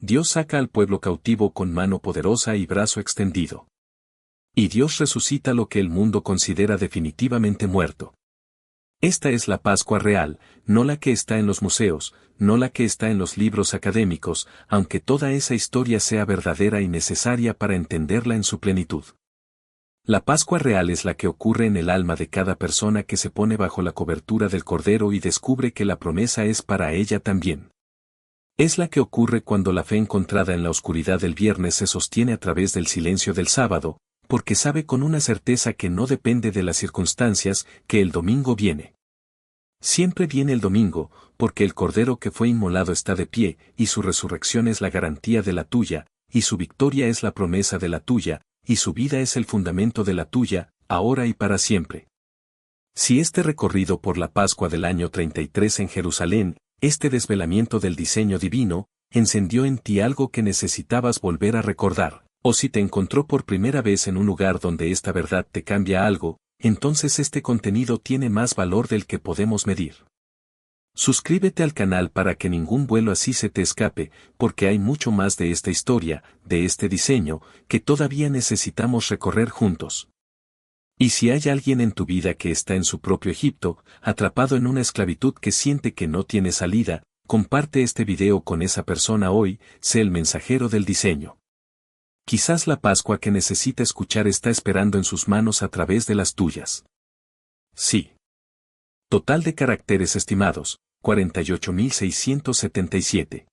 Dios saca al pueblo cautivo con mano poderosa y brazo extendido. Y Dios resucita lo que el mundo considera definitivamente muerto. Esta es la Pascua real, no la que está en los museos, no la que está en los libros académicos, aunque toda esa historia sea verdadera y necesaria para entenderla en su plenitud. La Pascua real es la que ocurre en el alma de cada persona que se pone bajo la cobertura del Cordero y descubre que la promesa es para ella también. Es la que ocurre cuando la fe encontrada en la oscuridad del viernes se sostiene a través del silencio del sábado, porque sabe con una certeza que no depende de las circunstancias, que el domingo viene. Siempre viene el domingo, porque el Cordero que fue inmolado está de pie, y su resurrección es la garantía de la tuya, y su victoria es la promesa de la tuya, y su vida es el fundamento de la tuya, ahora y para siempre. Si este recorrido por la Pascua del año 33 en Jerusalén, este desvelamiento del diseño divino, encendió en ti algo que necesitabas volver a recordar, o si te encontró por primera vez en un lugar donde esta verdad te cambia algo, entonces este contenido tiene más valor del que podemos medir. Suscríbete al canal para que ningún vuelo así se te escape, porque hay mucho más de esta historia, de este diseño, que todavía necesitamos recorrer juntos. Y si hay alguien en tu vida que está en su propio Egipto, atrapado en una esclavitud que siente que no tiene salida, comparte este video con esa persona hoy, sé el mensajero del diseño. Quizás la Pascua que necesita escuchar está esperando en sus manos a través de las tuyas. Sí. Total de caracteres estimados, 48.677.